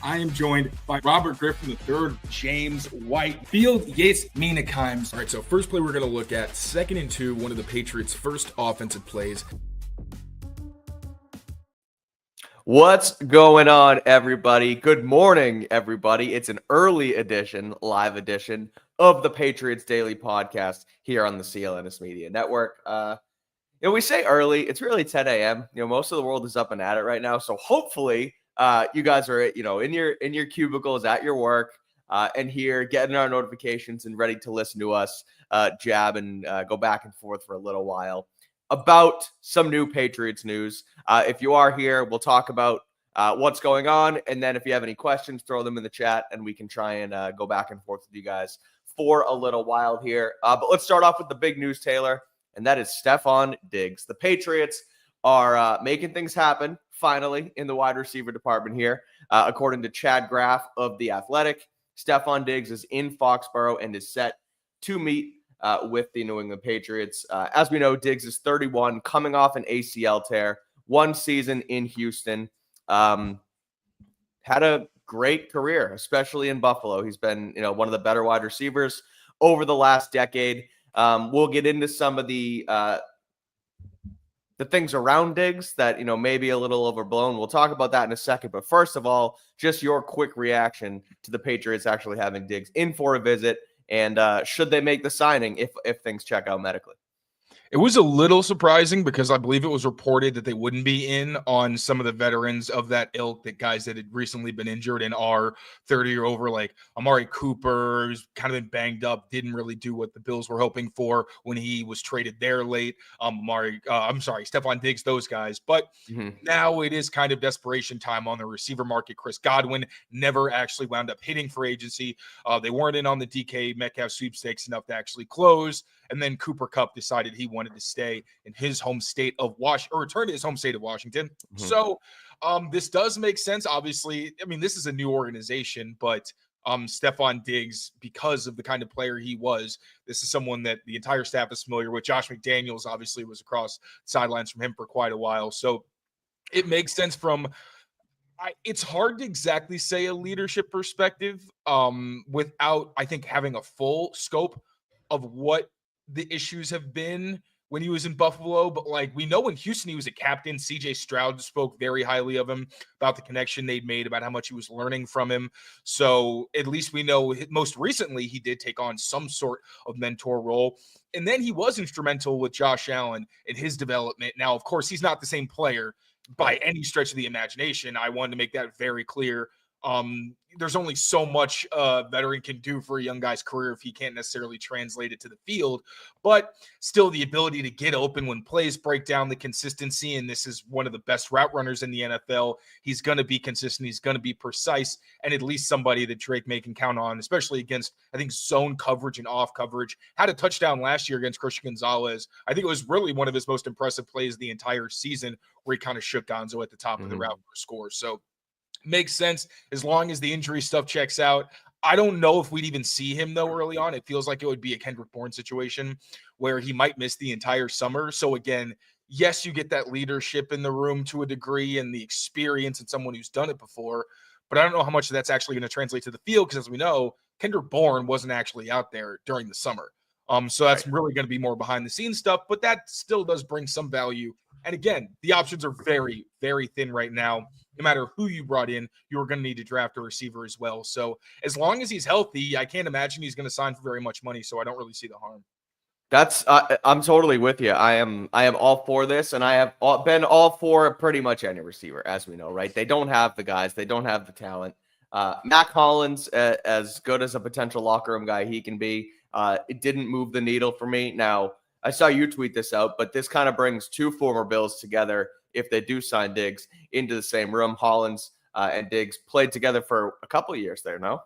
I am joined by Robert Griffin III, James Whitefield, Yates Meanakhimes. All right, so first play we're going to look at, 2nd and 2, one of the Patriots' first offensive plays. What's going on, everybody? Good morning, everybody. It's an early edition, live edition of the Patriots Daily podcast here on the CLNS Media Network. We say early, it's really 10 a.m. Most of the world is up and at it right now. So hopefully you guys are, in your cubicles at your work and here getting our notifications and ready to listen to us jab and go back and forth for a little while about some new Patriots news. If you are here, we'll talk about what's going on. And then if you have any questions, throw them in the chat and we can try and go back and forth with you guys for a little while here. But let's start off with the big news, Taylor, and that is Stefon Diggs. The Patriots are making things happen finally in the wide receiver department here. According to Chad Graff of The Athletic, Stefon Diggs is in Foxborough and is set to meet with the New England Patriots. As we know, Diggs is 31, coming off an ACL tear, 1 season in Houston. Had a great career, especially in Buffalo. He's been, one of the better wide receivers over the last decade. We'll get into some of the things around Diggs that, maybe a little overblown. We'll talk about that in a second. But first of all, just your quick reaction to the Patriots actually having Diggs in for a visit. And should they make the signing if things check out medically? It was a little surprising because I believe it was reported that they wouldn't be in on some of the veterans of that ilk, that guys that had recently been injured and are 30 or over, like Amari Cooper, who's kind of been banged up, didn't really do what the Bills were hoping for when he was traded there late. Stefon Diggs, those guys. But now it is kind of desperation time on the receiver market. Chris Godwin never actually wound up hitting free agency. They weren't in on the DK Metcalf sweepstakes enough to actually close. And then Cooper Kupp decided he wanted to stay in his home state of Washington, or return to his home state of Washington. So this does make sense. Obviously, this is a new organization, but Stefon Diggs, because of the kind of player he was, this is someone that the entire staff is familiar with. Josh McDaniels obviously was across sidelines from him for quite a while. So it makes sense from it's hard to exactly say a leadership perspective without, I think, having a full scope of what the issues have been when he was in Buffalo. But we know in Houston, he was a captain. CJ Stroud spoke very highly of him, about the connection they'd made, about how much he was learning from him. So at least we know most recently he did take on some sort of mentor role. And then he was instrumental with Josh Allen in his development. Now, of course, he's not the same player by any stretch of the imagination. I wanted to make that very clear. There's only so much a veteran can do for a young guy's career if he can't necessarily translate it to the field, but still the ability to get open when plays break down, the consistency. And this is one of the best route runners in the NFL. He's going to be consistent. He's going to be precise, and at least somebody that Drake May can count on, especially against, I think, zone coverage and off coverage. Had a touchdown last year against Christian Gonzalez. I think it was really one of his most impressive plays the entire season, where he kind of shook Gonzo at the top of the route for a score. So makes sense as long as the injury stuff checks out. I don't know if we'd even see him, though, early on. It feels like it would be a Kendrick Bourne situation where he might miss the entire summer. So, again, yes, you get that leadership in the room to a degree and the experience and someone who's done it before. But I don't know how much of that's actually going to translate to the field because, as we know, Kendrick Bourne wasn't actually out there during the summer. So that's really going to be more behind-the-scenes stuff. But that still does bring some value. And, again, the options are very, very thin right now. No matter who you brought in, you're going to need to draft a receiver as well. So as long as he's healthy, I can't imagine he's going to sign for very much money. So I don't really see the harm. That's I'm totally with you. I am all for this, and I have been all for pretty much any receiver, as we know, right? They don't have the guys. They don't have the talent. Mac Hollins, as good as a potential locker room guy he can be, it didn't move the needle for me. Now, I saw you tweet this out, but this kind of brings 2 former Bills together if they do sign Diggs into the same room. Hollins and Diggs played together for a couple of years there, no?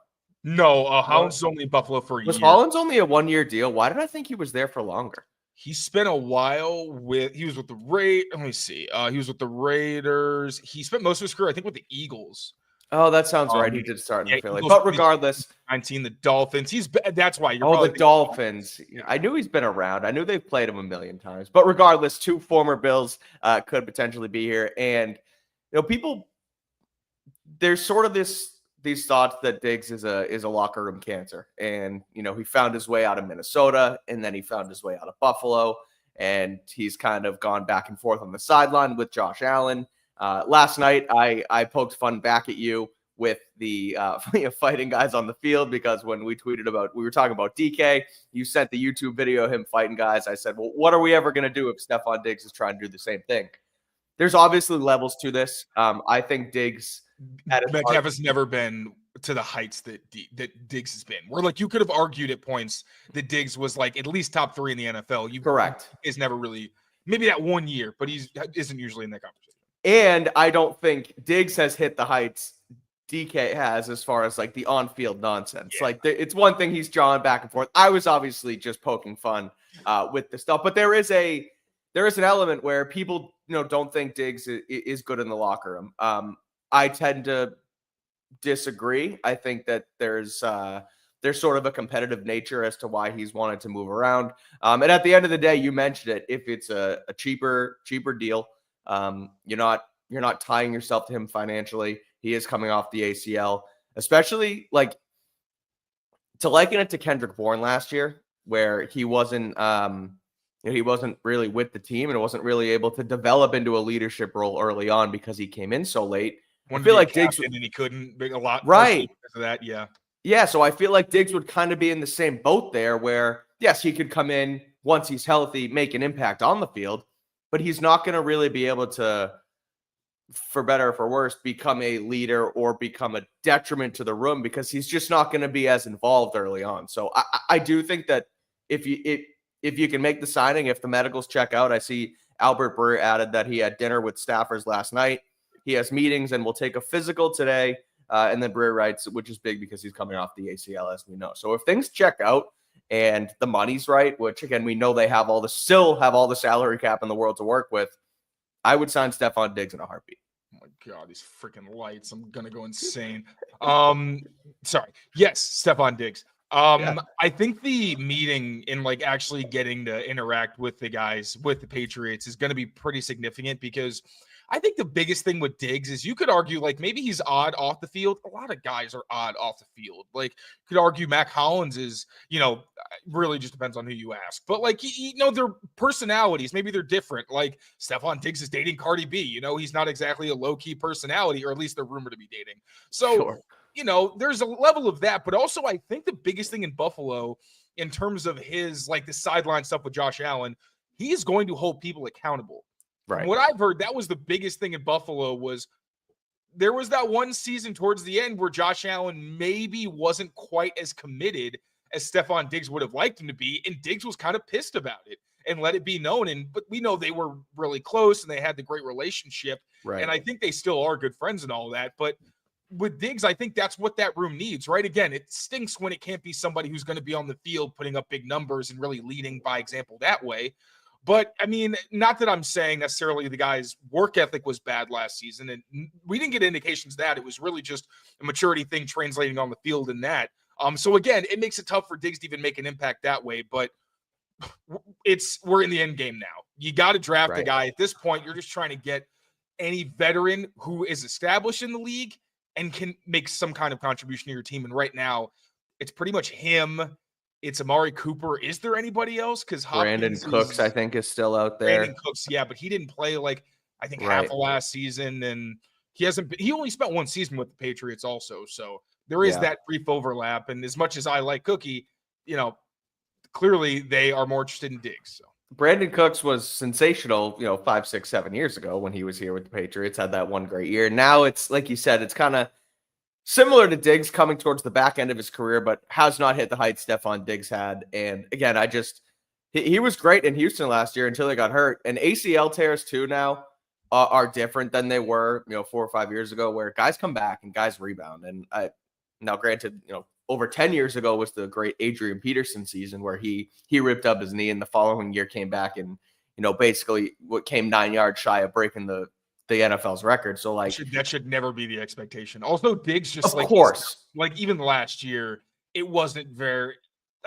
No, Hollins is only in Buffalo for a year. Was Hollins only a 1-year deal? Why did I think he was there for longer? He spent a while he was with the Let me see. He was with the Raiders. He spent most of his career, I think, with the Eagles. Oh, that sounds right. He did start in Philly. But regardless, 19, the Dolphins. That's why you're the Dolphins. Yeah. I knew he's been around. I knew they've played him a million times. But regardless, 2 former Bills could potentially be here. And, people, there's sort of this these thoughts that Diggs is a locker room cancer, and he found his way out of Minnesota, and then he found his way out of Buffalo, and he's kind of gone back and forth on the sideline with Josh Allen. Last night, I poked fun back at you with the fighting guys on the field, because when we were talking about DK, you sent the YouTube video of him fighting guys. I said, well, what are we ever going to do if Stefon Diggs is trying to do the same thing? There's obviously levels to this. I think Diggs Metcalf has never been to the heights that Diggs has been. Where like you could have argued at points that Diggs was like at least top 3 in the NFL. Correct. Is never really, maybe that 1 year, but isn't usually in that conversation. And I don't think Diggs has hit the heights DK has as far as like the on-field nonsense. Yeah. Like it's one thing he's drawing back and forth. I was obviously just poking fun with the stuff, but there is an element where people don't think Diggs is good in the locker room. I tend to disagree. I think that there's sort of a competitive nature as to why he's wanted to move around. And at the end of the day, you mentioned it. If it's a cheaper deal, you're not tying yourself to him financially. He is coming off the ACL, especially like to liken it to Kendrick Bourne last year, where he wasn't really with the team and wasn't really able to develop into a leadership role early on because he came in so late. I feel like Diggs and he couldn't a lot right because of that. Yeah. Yeah. So I feel like Diggs would kind of be in the same boat there, where yes, he could come in once he's healthy, make an impact on the field, but he's not going to really be able to, for better or for worse, become a leader or become a detriment to the room, because he's just not going to be as involved early on. So I do think that if you can make the signing, if the medicals check out, I see Albert Breer added that he had dinner with staffers last night. He has meetings and will take a physical today. And then Breer writes, which is big because he's coming off the ACL, as we know. So if things check out and the money's right, which again, we know they still have all the salary cap in the world to work with, I would sign Stefon Diggs in a heartbeat. Oh my God, these freaking lights. I'm going to go insane. Sorry. Yes, Stefon Diggs. Yeah. I think the meeting and like actually getting to interact with the guys, with the Patriots, is going to be pretty significant, because I think the biggest thing with Diggs is you could argue like maybe he's odd off the field. A lot of guys are odd off the field. Like you could argue Mac Hollins is, really just depends on who you ask. But like, their personalities, maybe they're different. Like Stefon Diggs is dating Cardi B. He's not exactly a low-key personality, or at least they're rumored to be dating. So, Sure. There's a level of that. But also I think the biggest thing in Buffalo in terms of his, like the sideline stuff with Josh Allen, he is going to hold people accountable. Right. From what I've heard, that was the biggest thing in Buffalo. Was there was that one season towards the end where Josh Allen maybe wasn't quite as committed as Stefon Diggs would have liked him to be, and Diggs was kind of pissed about it and let it be known. But we know they were really close and they had the great relationship, Right. And I think they still are good friends and all that. But with Diggs, I think that's what that room needs, right? Again, it stinks when it can't be somebody who's going to be on the field putting up big numbers and really leading by example that way. But, I mean, not that I'm saying necessarily the guy's work ethic was bad last season, and we didn't get indications of that. It was really just a maturity thing translating on the field in that. So, again, it makes it tough for Diggs to even make an impact that way, but we're in the end game now. You got to draft a guy. At this point, you're just trying to get any veteran who is established in the league and can make some kind of contribution to your team. And right now, it's pretty much him. It's Amari Cooper. Is there anybody else? Because Brandon Cooks, I think, is still out there. Brandon Cooks, yeah, but he didn't play half of last season, and he only spent one season with the Patriots also. So there is that brief overlap. And as much as I like Cookie, clearly they are more interested in Diggs. So Brandon Cooks was sensational, 5, 6, 7 years ago when he was here with the Patriots, had that one great year. Now it's like you said, it's kind of similar to Diggs coming towards the back end of his career, but has not hit the heights Stefon Diggs had. And again, he was great in Houston last year until he got hurt. And ACL tears too now are different than they were, 4 or 5 years ago, where guys come back and guys rebound. And now granted, over 10 years ago was the great Adrian Peterson season where he ripped up his knee, and the following year came back and, basically what came 9 yards shy of breaking the NFL's record. So that should never be the expectation. Also, Diggs just of course, even last year, it wasn't very,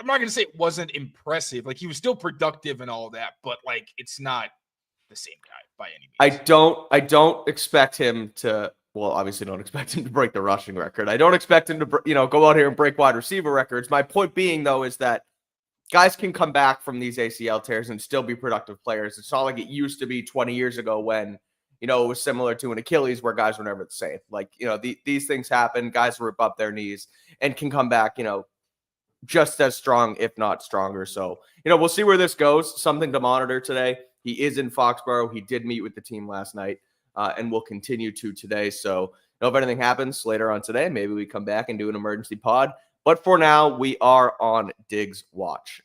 I'm not going to say it wasn't impressive. Like he was still productive and all that, but it's not the same guy by any means. I don't expect him to well, obviously don't expect him to break the rushing record. I don't expect him to, go out here and break wide receiver records. My point being, though, is that guys can come back from these ACL tears and still be productive players. It's not like it used to be 20 years ago when, it was similar to an Achilles where guys were never the same. Like, these things happen. Guys rip up their knees and can come back, just as strong, if not stronger. So, we'll see where this goes. Something to monitor today. He is in Foxborough. He did meet with the team last night and will continue to today. So, if anything happens later on today, maybe we come back and do an emergency pod. But for now, we are on Diggs watch.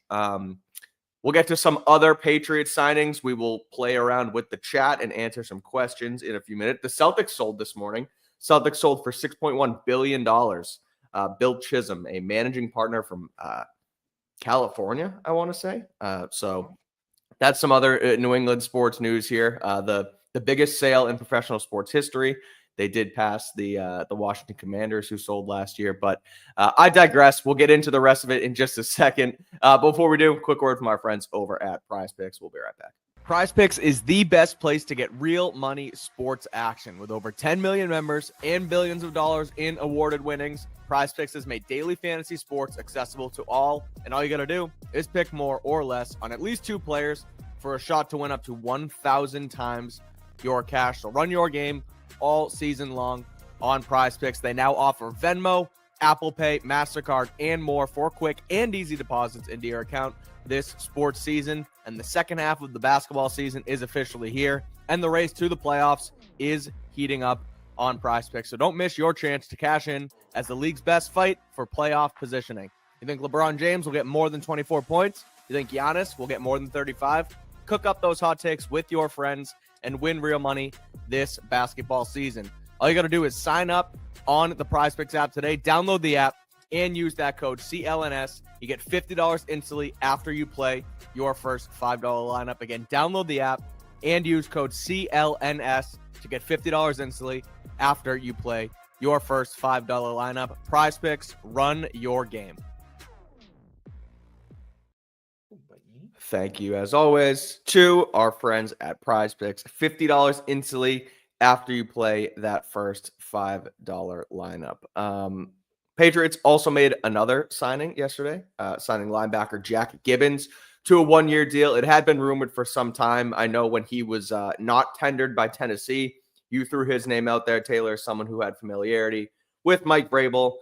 We'll get to some other Patriots signings. We will play around with the chat and answer some questions in a few minutes. The Celtics sold this morning. Celtics sold for $6.1 billion. Bill Chisholm, a managing partner from California, I want to say. So that's some other New England sports news here. The biggest sale in professional sports history. They did pass the Washington Commanders, who sold last year. But I digress. We'll get into the rest of it in just a second. Before we do, quick word from our friends over at Prize Picks. We'll be right back. Prize Picks is the best place to get real money sports action. With over 10 million members and billions of dollars in awarded winnings, Prize Picks has made daily fantasy sports accessible to all. And all you got to do is pick more or less on at least 2 players for a shot to win up to 1,000 times your cash. So run your game all season long on Prize Picks. They now offer Venmo, Apple Pay, MasterCard, and more for quick and easy deposits into your account this sports season. And the second half of the basketball season is officially here, and the race to the playoffs is heating up on Prize Picks. So don't miss your chance to cash in as the league's best fight for playoff positioning. You think LeBron James will get more than 24 points? You think Giannis will get more than 35? Cook up those hot takes with your friends and win real money this basketball season. All you got to do is sign up on the Prize Picks app today, download the app, and use that code CLNS. You get $50 instantly after you play your first $5 lineup. Again, download the app and use code CLNS to get $50 instantly after you play your first $5 lineup. Prize Picks, run your game. Thank you, as always, to our friends at Prize Picks. $50 instantly after you play that first $5 lineup. Patriots also made another signing yesterday, signing linebacker Jack Gibbens to a 1-year deal. It had been rumored for some time. I know when he was not tendered by Tennessee, you threw his name out there, Taylor, someone who had familiarity with Mike Vrabel,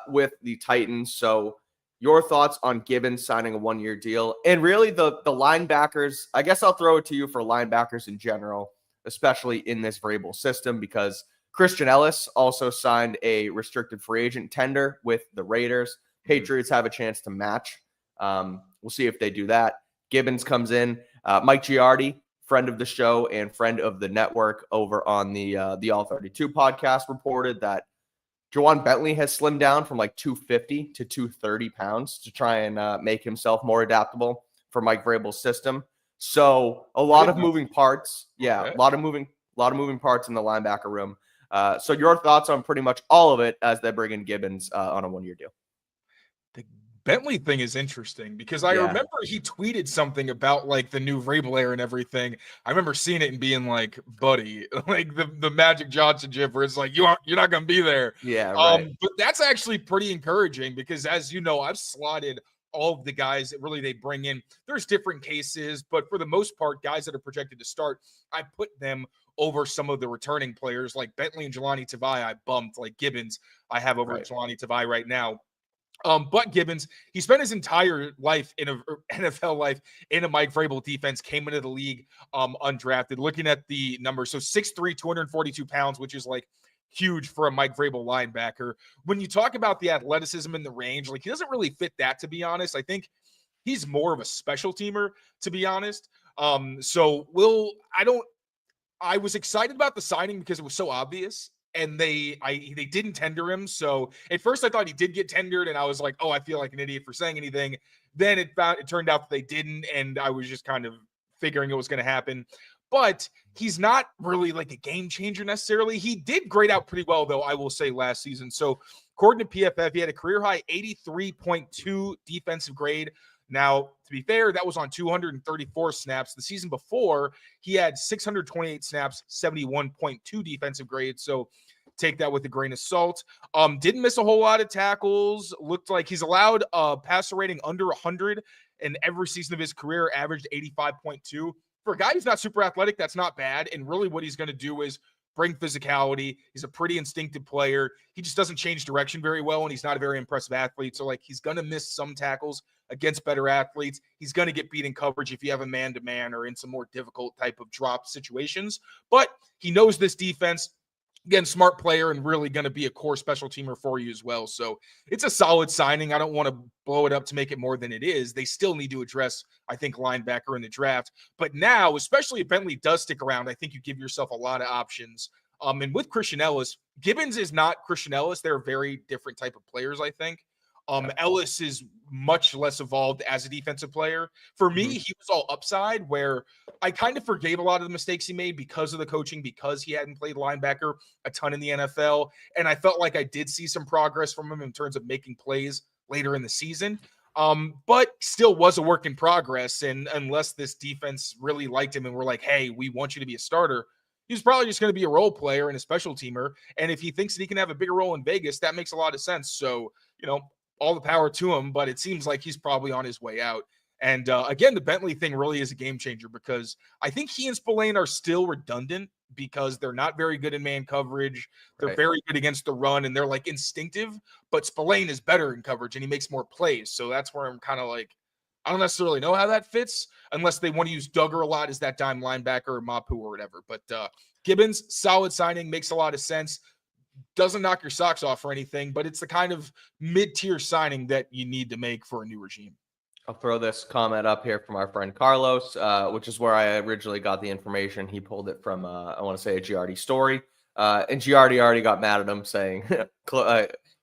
with the Titans. So your thoughts on Gibbons signing a 1-year deal, and really the linebackers. I guess I'll throw it to you for linebackers in general, especially in this Vrabel system, because Christian Ellis also signed a restricted free agent tender with the Raiders. Patriots have a chance to match. We'll see if they do that. Gibbons comes in. Mike Giardi, friend of the show and friend of the network over on the All 32 podcast, reported that Jawan Bentley has slimmed down from like 250 to 230 pounds to try and make himself more adaptable for Mike Vrabel's system. So a lot of moving parts. Yeah, okay. a lot of moving parts in the linebacker room. So your thoughts on pretty much all of it as they bring in Gibbons on a 1-year deal. The Bentley thing is interesting because I remember he tweeted something about like the new Vrabel era and everything. I remember seeing it and being like, buddy, like the Magic Johnson gif where it's like, you're not going to be there. Yeah. Right. But that's actually pretty encouraging because, as you know, I've slotted all of the guys that really they bring in. There's different cases, but for the most part, guys that are projected to start, I put them over some of the returning players like Bentley and Jelani Tavai. I bumped like Gibbons. I have over Jelani Tavai right now. But Gibbons, he spent his entire life in a NFL life in a Mike Vrabel defense, came into the league undrafted. Looking at the numbers, so 6'3", 242 pounds, which is like huge for a Mike Vrabel linebacker. When you talk about the athleticism and the range, like he doesn't really fit that, to be honest. I think he's more of a special teamer, to be honest. I was excited about the signing because it was so obvious. And they didn't tender him. So at first I thought he did get tendered, and I was like, oh, I feel like an idiot for saying anything. Then it turned out that they didn't, and I was just kind of figuring it was going to happen. But he's not really like a game changer necessarily. He did grade out pretty well, though, I will say, last season. So according to PFF, he had a career high 83.2 defensive grade. Now, to be fair, that was on 234 snaps. The season before, he had 628 snaps, 71.2 defensive grade. So take that with a grain of salt. Didn't miss a whole lot of tackles. Looked like he's allowed a passer rating under 100 in every season of his career, averaged 85.2. For a guy who's not super athletic, that's not bad. And really what he's going to do is bring physicality. He's a pretty instinctive player. He just doesn't change direction very well, and he's not a very impressive athlete. So, like, he's going to miss some tackles against better athletes. He's going to get beat in coverage if you have a man-to-man or in some more difficult type of drop situations. But he knows this defense. Again, smart player and really going to be a core special teamer for you as well. So it's a solid signing. I don't want to blow it up to make it more than it is. They still need to address, I think, linebacker in the draft. But now, especially if Bentley does stick around, I think you give yourself a lot of options. And with Christian Ellis, Gibbens is not Christian Ellis. They're very different type of players, I think. Ellis is much less evolved as a defensive player. For me, he was all upside, where I kind of forgave a lot of the mistakes he made because of the coaching, because he hadn't played linebacker a ton in the NFL. And I felt like I did see some progress from him in terms of making plays later in the season. But still was a work in progress. And unless this defense really liked him and were like, hey, we want you to be a starter, he's probably just going to be a role player and a special teamer. And if he thinks that he can have a bigger role in Vegas, that makes a lot of sense. So, all the power to him, but it seems like he's probably on his way out. And again, the Bentley thing really is a game changer because I think he and Spillane are still redundant because they're not very good in man coverage. They're very good against the run and they're like instinctive, but Spillane is better in coverage and he makes more plays. So that's where I'm kind of like, I don't necessarily know how that fits unless they want to use Duggar a lot as that dime linebacker or Mapu or whatever. But Gibbens, solid signing, makes a lot of sense. Doesn't knock your socks off or anything, but it's the kind of mid-tier signing that you need to make for a new regime. I'll throw this comment up here from our friend Carlos, which is where I originally got the information. He pulled it from, I want to say, a Giardi story. And Giardi already got mad at him saying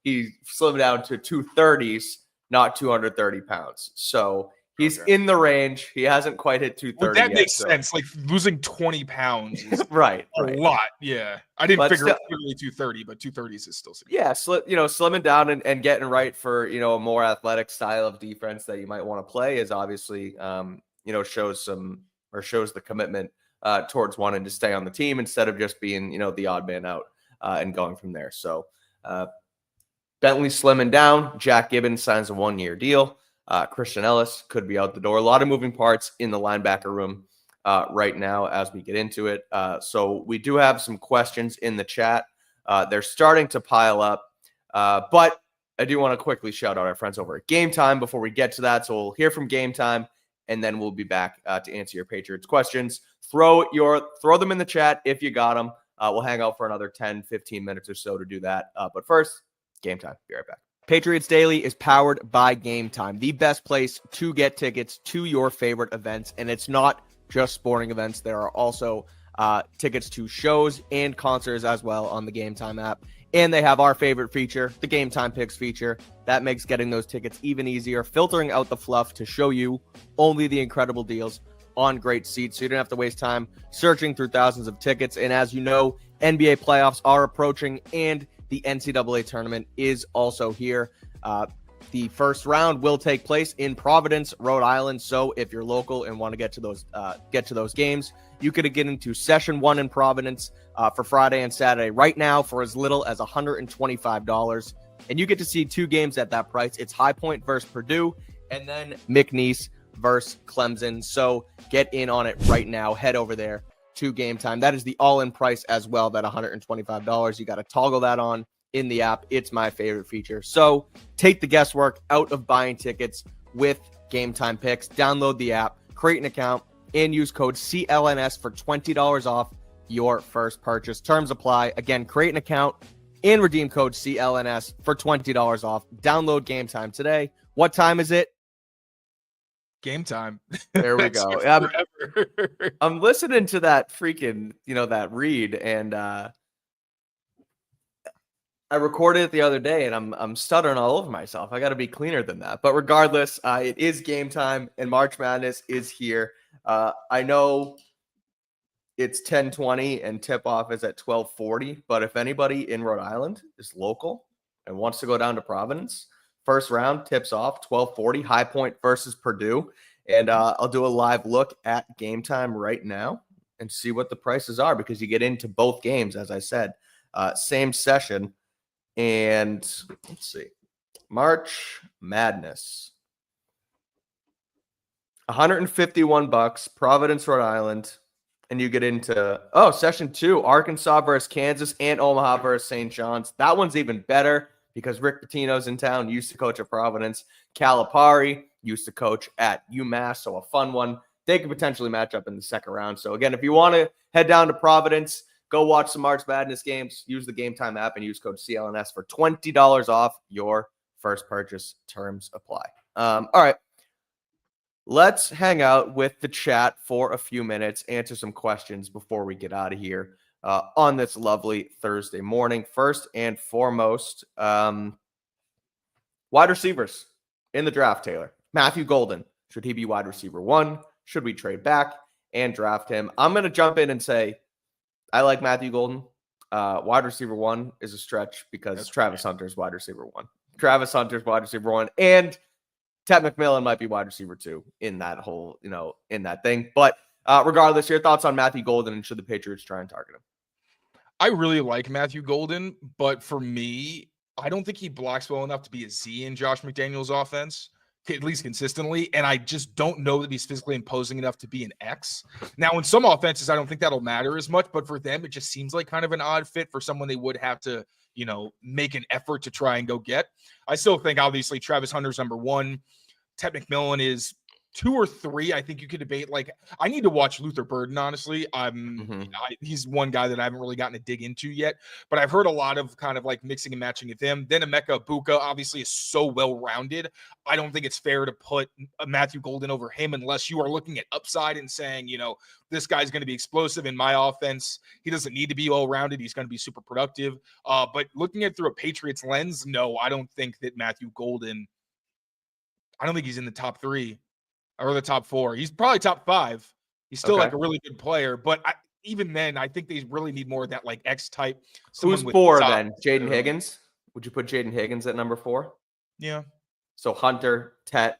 he slimmed down to 230s, not 230 pounds. So he's in the range. He hasn't quite hit 230 that yet, makes sense. Like losing 20 pounds is right. a lot. Yeah. I didn't figure it clearly 230, but 230s is still significant. Yeah, slimming down and getting right for, a more athletic style of defense that you might want to play is obviously, shows the commitment towards wanting to stay on the team instead of just being, the odd man out and going from there. So Bentley slimming down. Jack Gibbens signs a 1-year deal. Christian Ellis could be out the door. A lot of moving parts in the linebacker room right now as we get into it. So we do have some questions in the chat. They're starting to pile up. But I do want to quickly shout out our friends over at Game Time before we get to that. So we'll hear from Game Time, and then we'll be back to answer your Patriots questions. Throw them in the chat if you got them. We'll hang out for another 10, 15 minutes or so to do that. But first, Game Time. Be right back. Patriots Daily is powered by Game Time, the best place to get tickets to your favorite events. And it's not just sporting events. There are also tickets to shows and concerts as well on the Game Time app. And they have our favorite feature, the Game Time Picks feature. That makes getting those tickets even easier, filtering out the fluff to show you only the incredible deals on great seats. So you don't have to waste time searching through thousands of tickets. And as you know, NBA playoffs are approaching and the NCAA tournament is also here. The first round will take place in Providence, Rhode Island. So if you're local and want to get to those games, you could get into session 1 in Providence for Friday and Saturday right now for as little as $125. And you get to see 2 games at that price. It's High Point versus Purdue and then McNeese versus Clemson. So get in on it right now. Head over there to Game Time. That is the all-in price as well, that $125. You got to toggle that on in the app. It's my favorite feature. So take the guesswork out of buying tickets with Game Time Picks. Download the app, create an account, and use code CLNS for $20 off your first purchase. Terms apply. Again, create an account and redeem code CLNS for $20 off. Download Game Time today. What time is it? Game time. There we go. I'm listening to that freaking, that read, and I recorded it the other day, and I'm stuttering all over myself. I got to be cleaner than that. But regardless, it is game time, and March Madness is here. I know it's 10:20 and tip-off is at 12:40, but if anybody in Rhode Island is local and wants to go down to Providence, first round tips off 12:40, High Point versus Purdue. And I'll do a live look at Game Time right now and see what the prices are, because you get into both games, as I said, same session. And let's see. March Madness. $151, Providence, Rhode Island. And you get into, session 2, Arkansas versus Kansas and Omaha versus St. John's. That one's even better because Rick Pitino's in town, used to coach at Providence. Calipari used to coach at UMass, so a fun one. They could potentially match up in the second round. So again, if you want to head down to Providence, go watch some March Madness games, use the Game Time app and use code CLNS for $20 off your first purchase. Terms apply. All right. Let's hang out with the chat for a few minutes, answer some questions before we get out of here on this lovely Thursday morning. First and foremost, wide receivers in the draft, Taylor. Matthew Golden, should he be wide receiver 1? Should we trade back and draft him? I'm going to jump in and say I like Matthew Golden. Wide receiver 1 is a stretch because Travis Hunter's wide receiver 1. Travis Hunter's wide receiver 1. And Ted McMillan might be wide receiver 2 in that whole, in that thing. But regardless, your thoughts on Matthew Golden and should the Patriots try and target him? I really like Matthew Golden, but for me, I don't think he blocks well enough to be a Z in Josh McDaniels' offense, at least consistently. And I just don't know that he's physically imposing enough to be an X. Now, in some offenses, I don't think that'll matter as much, but for them, it just seems like kind of an odd fit for someone they would have to, make an effort to try and go get. I still think, obviously, Travis Hunter's number 1. Ted McMillan is 2 or 3. I think you could debate. I need to watch Luther Burden, honestly. He's one guy that I haven't really gotten to dig into yet, but I've heard a lot of kind of mixing and matching with him. Then Emeka Egbuka obviously is so well-rounded. I don't think it's fair to put Matthew Golden over him unless you are looking at upside and saying, this guy's going to be explosive in my offense. He doesn't need to be well-rounded. He's going to be super productive. But looking at it through a Patriots lens, no, I don't think that Matthew Golden, I don't think he's in the top 3 or the top 4. He's probably top 5. He's still a really good player, but even then, I think they really need more of that X type. Who's 4 then? Jaden Higgins? Would you put Jaden Higgins at number 4? Yeah. So Hunter, Tet,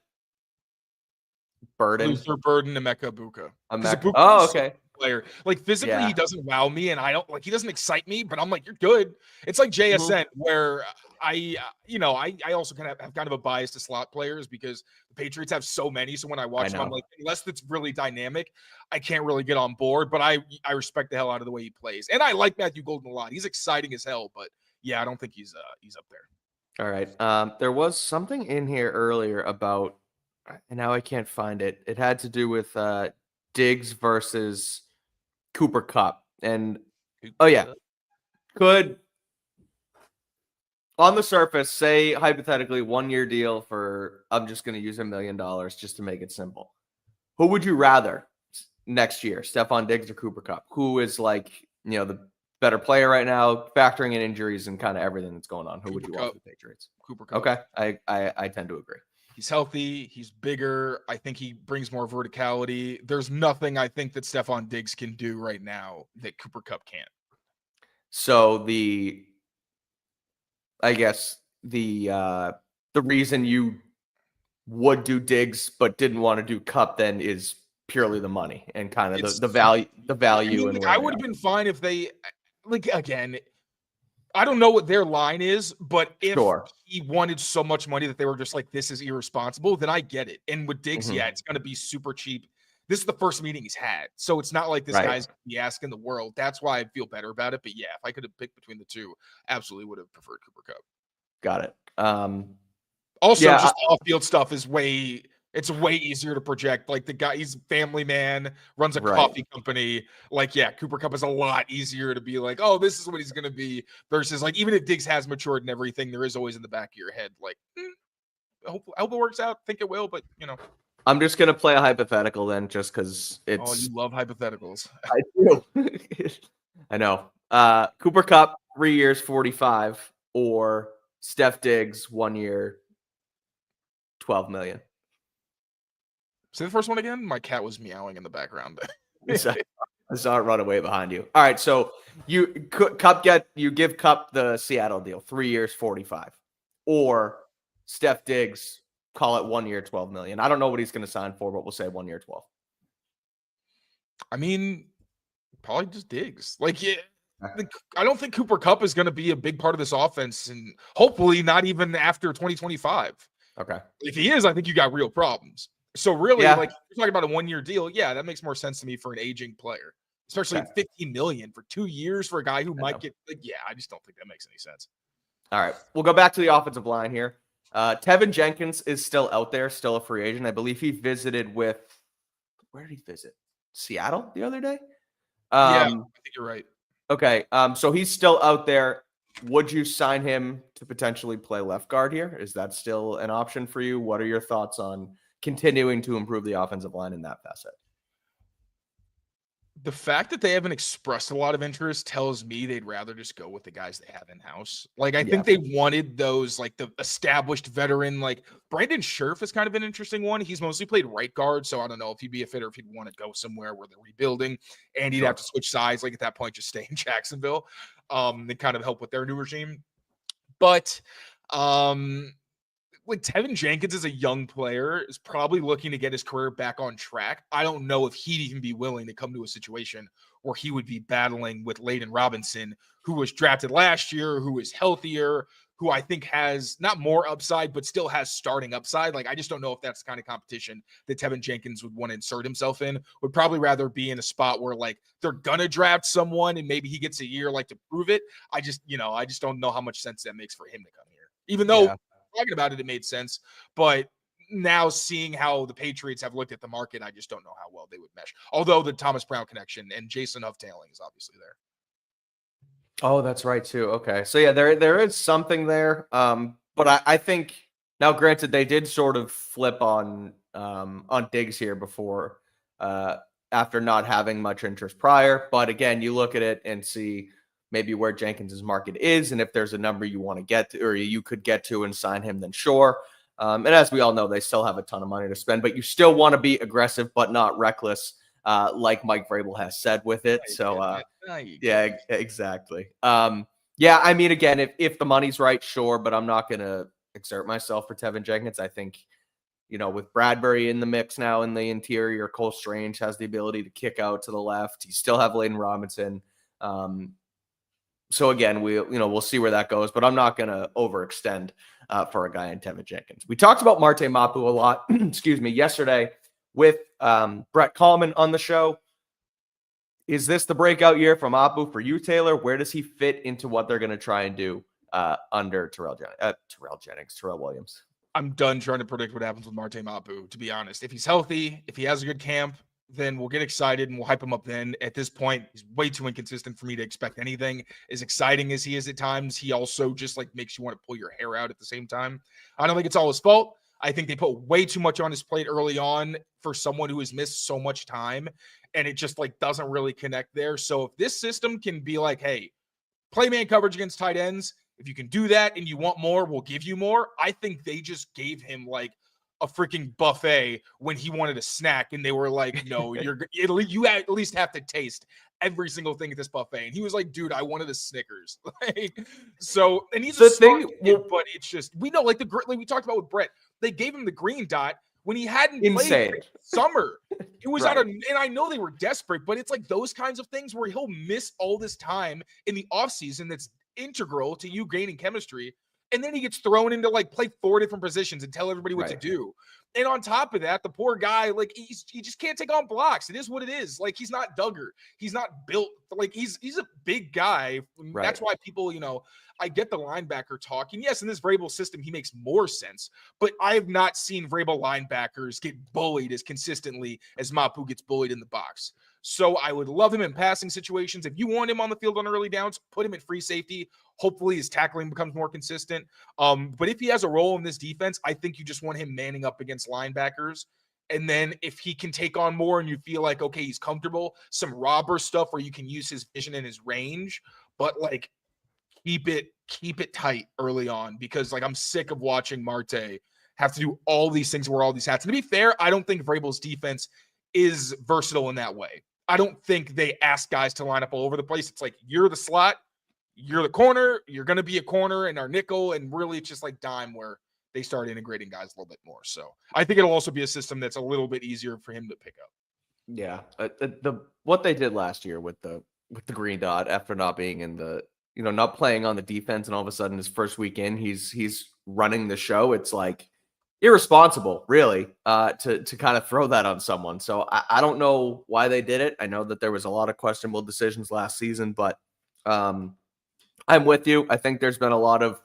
Burden. Luther Burden, Emeka Egbuka. Oh, okay. Player. Physically, he doesn't wow me, and I don't he doesn't excite me, but I'm you're good. It's like JSN, where I also have kind of a bias to slot players because the Patriots have so many. So when I watch them, I'm unless it's really dynamic, I can't really get on board. But I respect the hell out of the way he plays, and I like Matthew Golden a lot. He's exciting as hell, but yeah, I don't think he's up there. All right. There was something in here earlier about, and now I can't find it. It had to do with Diggs versus Cooper Kupp. And could, on the surface, say hypothetically 1-year deal for, I'm just going to use $1 million just to make it simple. Who would you rather next year, Stefon Diggs or Cooper Kupp? Who is the better player right now, factoring in injuries and kind of everything that's going on? Who would you want for the Patriots? Cooper Kupp. Okay, I tend to agree. He's healthy. He's bigger. I think he brings more verticality. There's nothing I think that Stefon Diggs can do right now that Cooper Kupp can't. So the reason you would do Diggs but didn't want to do Kupp then is purely the money and kind of the value. I would have been fine if they again. I don't know what their line is, but if he wanted so much money that they were just this is irresponsible, then I get it. And with Diggs, it's going to be super cheap. This is the first meeting he's had. So it's not like this guy's going to be asking the world. That's why I feel better about it. But yeah, if I could have picked between the two, absolutely would have preferred Cooper Kupp. Got it. Just off-field stuff is way easier to project. The guy, he's a family man, runs a coffee company. Cooper Kupp is a lot easier to be oh, this is what he's going to be versus even if Diggs has matured and everything, there is always in the back of your head, I hope it works out. Think it will, but I'm just going to play a hypothetical then just because it's. Oh, you love hypotheticals. I do. I know. Cooper Kupp, 3 years, 45, or Steph Diggs, 1 year, $12 million. Say the first one again. My cat was meowing in the background. I saw it run away behind you. All right, so you give Kupp the Seattle deal, 3 years, 45, or Steph Diggs, call it 1 year, $12 million. I don't know what he's going to sign for, but we'll say 1 year, 12. I mean, probably just Diggs. I don't think Cooper Kupp is going to be a big part of this offense, and hopefully not even after 2025. Okay. If he is, I think you got real problems. So really, Yeah. like you're talking about a 1-year deal, yeah, that makes more sense to me for an aging player, especially Okay. $15 million for 2 years for a guy who might know. get. Like, yeah, I just don't think that makes any sense. All right, we'll go back to the offensive line here. Tevin Jenkins is still out there, still a free agent. I believe he visited with, where did he visit? Seattle the other day? Yeah, I think you're right. Okay, so he's still out there. Would you sign him to potentially play left guard here? Is that still an option for you? What are your thoughts on continuing to improve the offensive line in that facet? The fact that they haven't expressed a lot of interest tells me they'd rather just go with the guys they have in house. Like, I think they wanted those, like the established veteran, like Brandon Scherf is kind of an interesting one. He's mostly played right guard, so I don't know if he'd be a fit or if he'd want to go somewhere where they're rebuilding and he'd have to switch sides. Like at that point, just stay in Jacksonville, and kind of help with their new regime. But, like Tevin Jenkins is a young player, is probably looking to get his career back on track. I don't know if he'd even be willing to come to a situation where he would be battling with Layden Robinson, who was drafted last year, who is healthier, who I think has not more upside, but still has starting upside. Like, I just don't know if that's the kind of competition that Tevin Jenkins would want to insert himself in. Would probably rather be in a spot where like they're gonna draft someone and maybe he gets a year like to prove it. I just don't know how much sense that makes for him to come here. Even though talking about it made sense, but now seeing how the Patriots have looked at the market, I just don't know how well they would mesh. Although the Thomas Brown connection and Jason Huff-tailing is obviously there. Oh, that's right too. Okay, so yeah, there is something there. But I think now, granted, they did sort of flip on Diggs here before, after not having much interest prior. But again, you look at it and see maybe where Jenkins's market is, and if there's a number you want to get to, or you could get to and sign him, then sure. And as we all know, they still have a ton of money to spend, but you still want to be aggressive but not reckless, like Mike Vrabel has said with it. So yeah, exactly. Yeah, I mean, again, if the money's right, sure, but I'm not gonna exert myself for Tevin Jenkins. I think, with Bradbury in the mix now in the interior, Cole Strange has the ability to kick out to the left. You still have Layden Robinson. So again, we'll see where that goes, but I'm not going to overextend for a guy in Tevin Jenkins. We talked about Marte Mapu a lot, yesterday with Brett Coleman on the show. Is this the breakout year from Mapu for you, Taylor? Where does he fit into what they're going to try and do under Terrell Williams? I'm done trying to predict what happens with Marte Mapu, to be honest. If he's healthy, if he has a good camp, then we'll get excited and we'll hype him up then. At this point, he's way too inconsistent for me to expect anything. As exciting as he is at times, he also just like makes you want to pull your hair out at the same time. I don't think it's all his fault. I think they put way too much on his plate early on for someone who has missed so much time, and it just like doesn't really connect there. So if this system can be like, hey, play man coverage against tight ends, if you can do that and you want more, we'll give you more. I think they just gave him like a freaking buffet when he wanted a snack, and they were like, no, you at least have to taste every single thing at this buffet. And he was like, dude, I wanted a Snickers. So, and he's a smart kid, but it's just, we know, like we talked about with Brett, they gave him the green dot when he hadn't played summer. It was right. And I know they were desperate, but it's like those kinds of things where he'll miss all this time in the offseason that's integral to you gaining chemistry. And then he gets thrown into like play 4 different positions and tell everybody what to do. And on top of that, the poor guy, like he just can't take on blocks. It is what it is. Like he's not Duggar. He's not built like he's a big guy. Right. That's why people, I get the linebacker talk. And yes, in this Vrabel system, he makes more sense. But I have not seen Vrabel linebackers get bullied as consistently as Mapu gets bullied in the box. So I would love him in passing situations. If you want him on the field on early downs, put him at free safety. Hopefully his tackling becomes more consistent. But if he has a role in this defense, I think you just want him manning up against linebackers. And then if he can take on more and you feel like, okay, he's comfortable, some robber stuff where you can use his vision and his range, but like keep it tight early on, because like I'm sick of watching Marte have to do all these things, wear all these hats. And to be fair, I don't think Vrabel's defense is versatile in that way. I don't think they ask guys to line up all over the place. It's like, you're the slot, you're the corner, you're going to be a corner and our nickel. And really it's just like dime where they start integrating guys a little bit more. So I think it'll also be a system that's a little bit easier for him to pick up. Yeah. What they did last year with the with the green dot after not being in the, not playing on the defense, and all of a sudden his first week in, he's running the show. It's like irresponsible, really, to kind of throw that on someone. So I don't know why they did it. I know that there was a lot of questionable decisions last season, but I'm with you. I think there's been a lot of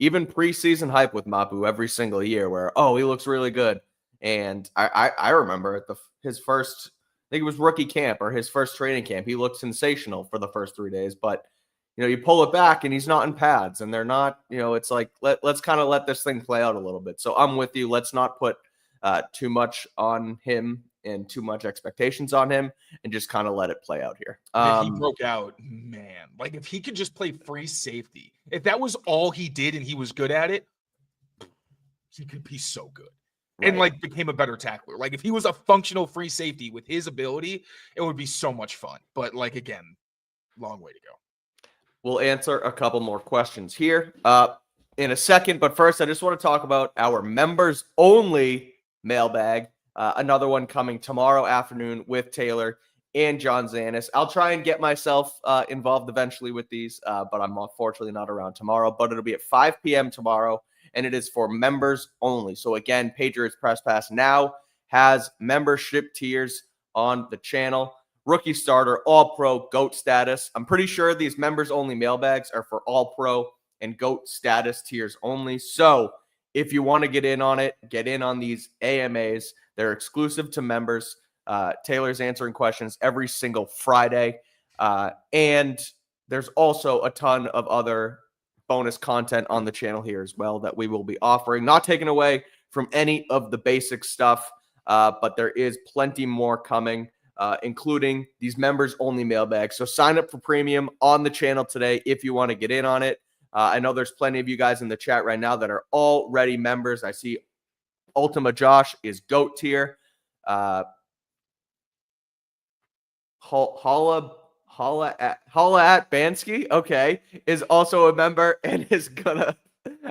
even preseason hype with Mapu every single year where, oh, he looks really good. And I remember at his first, I think it was rookie camp or his first training camp, he looked sensational for the first 3 days. But, you pull it back and he's not in pads and they're not, it's like, let's kind of let this thing play out a little bit. So I'm with you. Let's not put too much on him and too much expectations on him and just kind of let it play out here. He broke out, man. Like if he could just play free safety, if that was all he did and he was good at it, he could be so good. Right. And like became a better tackler. Like if he was a functional free safety with his ability, it would be so much fun. But like, again, long way to go. We'll answer a couple more questions here in a second. But first, I just want to talk about our members only mailbag. Another one coming tomorrow afternoon with Taylor and John Zanis. I'll try and get myself involved eventually with these, but I'm unfortunately not around tomorrow. But it'll be at 5 p.m. tomorrow, and it is for members only. So again, Patriots Press Pass now has membership tiers on the channel. Rookie starter, all-pro, GOAT status. I'm pretty sure these members-only mailbags are for all-pro and GOAT status tiers only. So if you want to get in on it, get in on these AMAs. They're exclusive to members. Taylor's answering questions every single Friday. And there's also a ton of other bonus content on the channel here as well that we will be offering. Not taken away from any of the basic stuff, but there is plenty more coming, including these members-only mailbags. So sign up for premium on the channel today if you want to get in on it. I know there's plenty of you guys in the chat right now that are already members. I see Ultima Josh is GOAT tier. Holla at Bansky, okay, is also a member and is gonna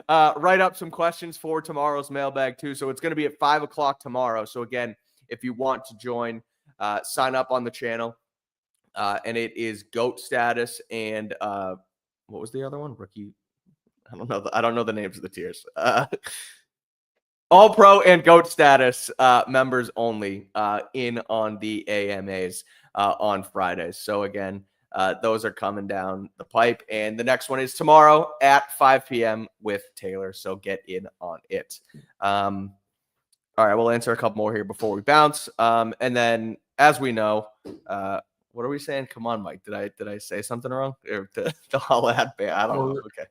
write up some questions for tomorrow's mailbag too. So it's gonna be at 5 o'clock tomorrow. So again, if you want to join, sign up on the channel. And it is GOAT status and what was the other one? Rookie. I don't know the names of the tiers. All pro and GOAT status members only in on the AMAs on Fridays. So again, those are coming down the pipe. And the next one is tomorrow at 5 p.m. with Taylor. So get in on it. All right, we'll answer a couple more here before we bounce. And then, as we know, what are we saying? Come on, Mike. Did I say something wrong? Or the holla at band? I don't know. Okay.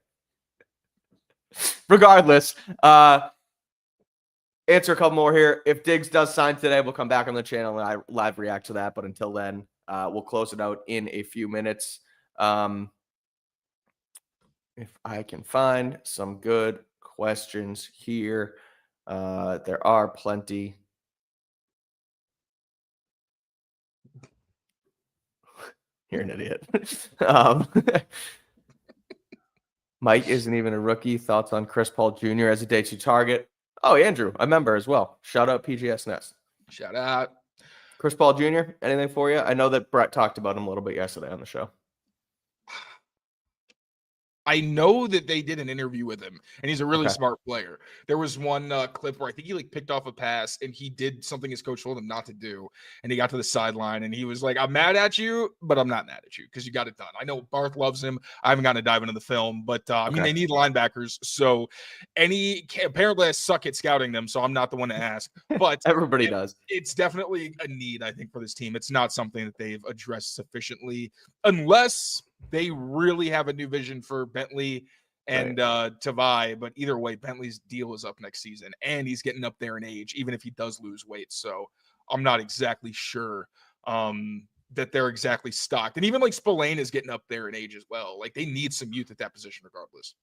Regardless, answer a couple more here. If Diggs does sign today, we'll come back on the channel and I live react to that. But until then, we'll close it out in a few minutes. If I can find some good questions here, there are plenty. You're an idiot. Mike isn't even a rookie. Thoughts on Chris Paul Jr. as a day two target? Oh, Andrew, a member as well. Shout out PGS Nest. Shout out. Chris Paul Jr., anything for you? I know that Brett talked about him a little bit yesterday on the show. I know that they did an interview with him, and he's a really smart player. There was one clip where I think he picked off a pass, and he did something his coach told him not to do, and he got to the sideline, and he was like, "I'm mad at you, but I'm not mad at you because you got it done." I know Barth loves him. I haven't gotten to dive into the film, but I mean, they need linebackers, so apparently I suck at scouting them, so I'm not the one to ask. But everybody does. It's definitely a need, I think, for this team. It's not something that they've addressed sufficiently, unless they really have a new vision for Bentley and Tavai. But either way, Bentley's deal is up next season, and he's getting up there in age, even if he does lose weight. So I'm not exactly sure that they're exactly stocked. And even Spillane is getting up there in age as well. They need some youth at that position regardless.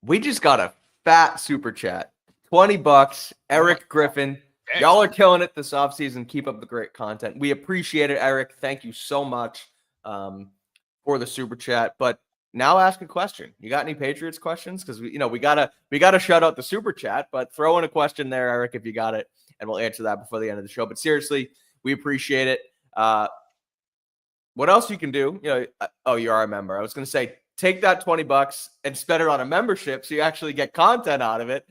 We just got a fat super chat. $20. Eric Griffin. Y'all are killing it this offseason. Keep up the great content. We appreciate it, Eric. Thank you so much. For the super chat, but now ask a question. You got any Patriots questions? Because we gotta shout out the super chat, but throw in a question there, Eric, if you got it, and we'll answer that before the end of the show. But seriously, we appreciate it. what else you can do, oh, you are a member. I was going to say, take that $20 and spend it on a membership so you actually get content out of it,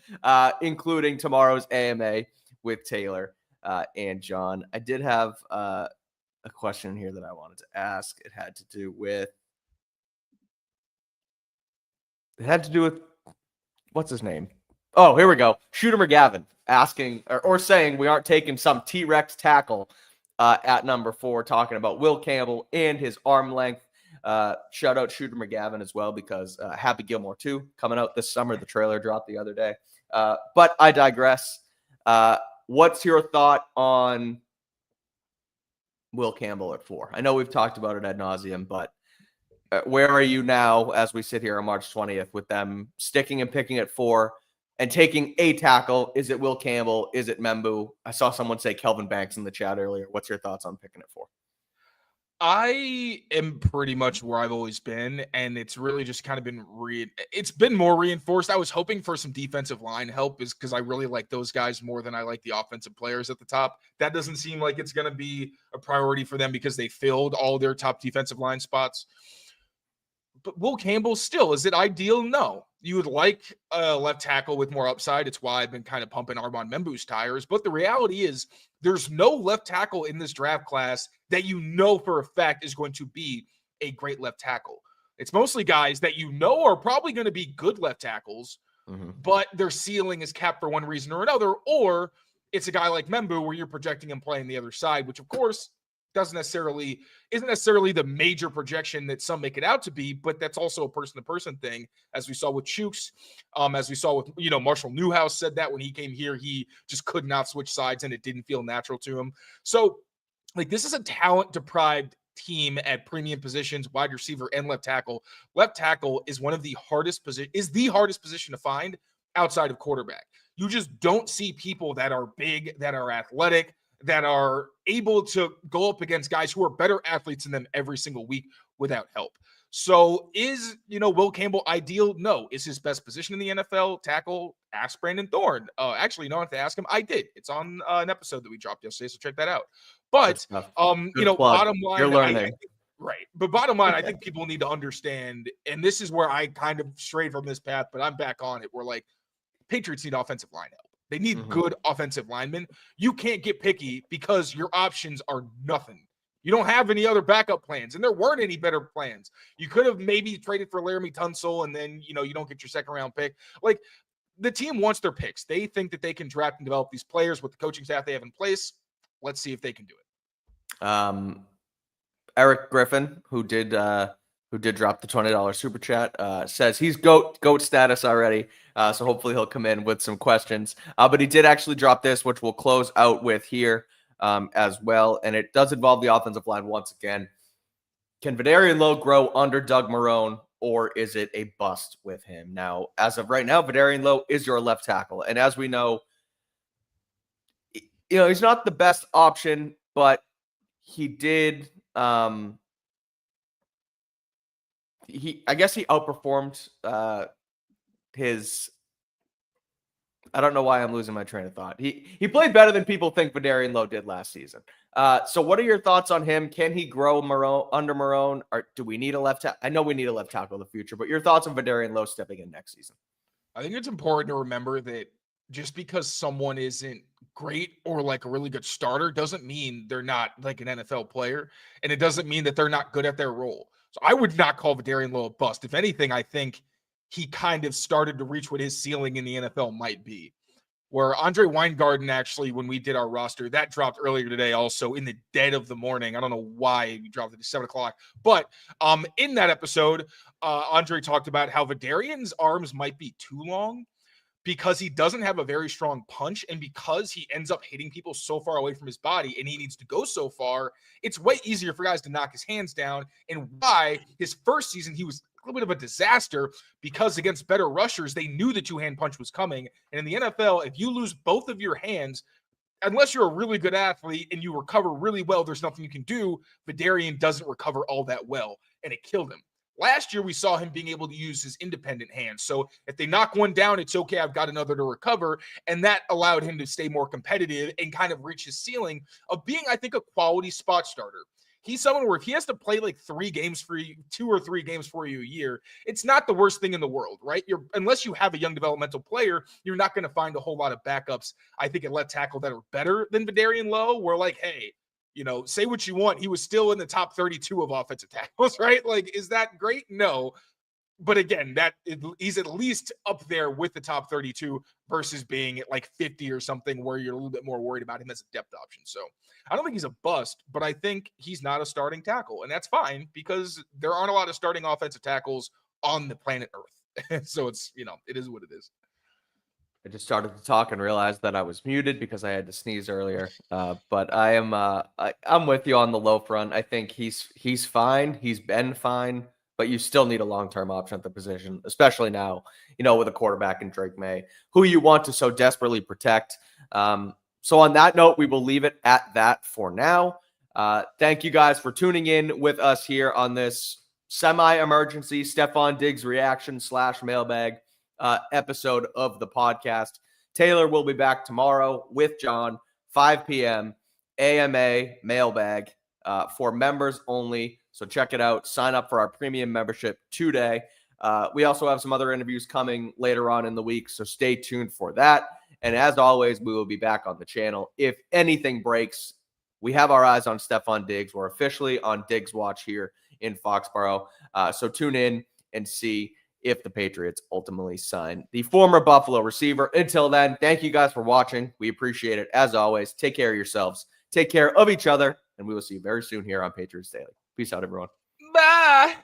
including tomorrow's AMA with Taylor and John. I did have a question here that I wanted to ask. It had to do with what's his name? Oh, here we go. Shooter McGavin asking or saying we aren't taking some T-Rex tackle at number 4, talking about Will Campbell and his arm length. Shout out Shooter McGavin as well, because Happy Gilmore 2 coming out this summer. The trailer dropped the other day. But I digress. What's your thought on Will Campbell at 4? I know we've talked about it ad nauseum, but where are you now as we sit here on March 20th with them sticking and picking at 4 and taking a tackle? Is it Will Campbell? Is it Membu? I saw someone say Kelvin Banks in the chat earlier. What's your thoughts on picking at 4? I am pretty much where I've always been, and it's really just kind of been it's been more reinforced. I was hoping for some defensive line help, is because I really like those guys more than I like the offensive players at the top. That doesn't seem like it's going to be a priority for them because they filled all their top defensive line spots. But Will Campbell still, is it ideal? No. You would like a left tackle with more upside. It's why I've been kind of pumping Armand Membu's tires. But the reality is there's no left tackle in this draft class that you know for a fact is going to be a great left tackle. It's mostly guys that you know are probably going to be good left tackles, but their ceiling is capped for one reason or another. Or it's a guy like Membu where you're projecting him playing the other side, which of course isn't necessarily the major projection that some make it out to be, but that's also a person-to-person thing, as we saw with Chooks, as we saw with, Marshall Newhouse said that when he came here, he just could not switch sides and it didn't feel natural to him. So, this is a talent-deprived team at premium positions, wide receiver and left tackle. Left tackle is the hardest position to find outside of quarterback. You just don't see people that are big, that are athletic, that are able to go up against guys who are better athletes than them every single week without help. So is, Will Campbell ideal? No. Is his best position in the NFL tackle? Ask Brandon Thorne. Actually, you don't have to ask him. I did. It's on an episode that we dropped yesterday, so check that out. But, bottom line, you're learning. Right. But bottom line, I think people need to understand, and this is where I kind of strayed from this path, but I'm back on it. We're Patriots need offensive line help. They need good offensive linemen. You can't get picky because your options are nothing. You don't have any other backup plans, and there weren't any better plans. You could have maybe traded for Laramie Tunsil, and then, you don't get your second-round pick. The team wants their picks. They think that they can draft and develop these players with the coaching staff they have in place. Let's see if they can do it. Eric Griffin, who did drop the $20 super chat, says he's GOAT status already. So hopefully he'll come in with some questions. But he did actually drop this, which we'll close out with here as well. And it does involve the offensive line once again. Can Vederian Lowe grow under Doug Marrone, or is it a bust with him? Now, as of right now, Vederian Lowe is your left tackle. And as we know, he's not the best option, but he did I guess he outperformed his. I don't know why I'm losing my train of thought. He played better than people think Vederian Lowe did last season. So what are your thoughts on him? Can he grow under Marrone, or do we need a left tackle? I know we need a left tackle in the future, but your thoughts on Vederian Lowe stepping in next season? I think it's important to remember that just because someone isn't great or a really good starter doesn't mean they're not an NFL player, and it doesn't mean that they're not good at their role. So I would not call Vederian Lowe a bust. If anything, I think he kind of started to reach what his ceiling in the NFL might be. Where Andre Weingarten, actually, when we did our roster, that dropped earlier today also in the dead of the morning. I don't know why we dropped it at 7 o'clock. But in that episode, Andre talked about how Vederian's arms might be too long because he doesn't have a very strong punch, and because he ends up hitting people so far away from his body and he needs to go so far, it's way easier for guys to knock his hands down, and why his first season he was a little bit of a disaster because against better rushers, they knew the two-hand punch was coming. And in the NFL, if you lose both of your hands, unless you're a really good athlete and you recover really well, there's nothing you can do. Vederian doesn't recover all that well, and it killed him. Last year, we saw him being able to use his independent hands. So if they knock one down, it's okay. I've got another to recover. And that allowed him to stay more competitive and kind of reach his ceiling of being, I think, a quality spot starter. he's someone where if he has to play like 3 games for you, 2 or 3 games for you a year, it's not the worst thing in the world, right? Unless you have a young developmental player, you're not going to find a whole lot of backups, I think, at left tackle that are better than Vederian Lowe. We're like, hey, say what you want. He was still in the top 32 of offensive tackles, right? Like, is that great? No. But again, he's at least up there with the top 32 versus being at like 50 or something where you're a little bit more worried about him as a depth option. So I don't think he's a bust, but I think he's not a starting tackle. And that's fine because there aren't a lot of starting offensive tackles on the planet Earth. So it's, it is what it is. I just started to talk and realized that I was muted because I had to sneeze earlier. But I am I'm with you on the Low front. I think he's fine. He's been fine, but you still need a long-term option at the position, especially now, with a quarterback in Drake May, who you want to so desperately protect. So on that note, we will leave it at that for now. Thank you guys for tuning in with us here on this semi-emergency Stefon Diggs reaction / mailbag episode of the podcast. Taylor will be back tomorrow with John, 5 p.m. AMA mailbag for members only. So check it out. Sign up for our premium membership today. We also have some other interviews coming later on in the week, so stay tuned for that. And as always, we will be back on the channel if anything breaks. We have our eyes on Stefon Diggs. We're officially on Diggs watch here in Foxborough. So tune in and see if the Patriots ultimately sign the former Buffalo receiver. Until then, thank you guys for watching. We appreciate it. As always, take care of yourselves. Take care of each other, and we will see you very soon here on Patriots Daily. Peace out, everyone. Bye.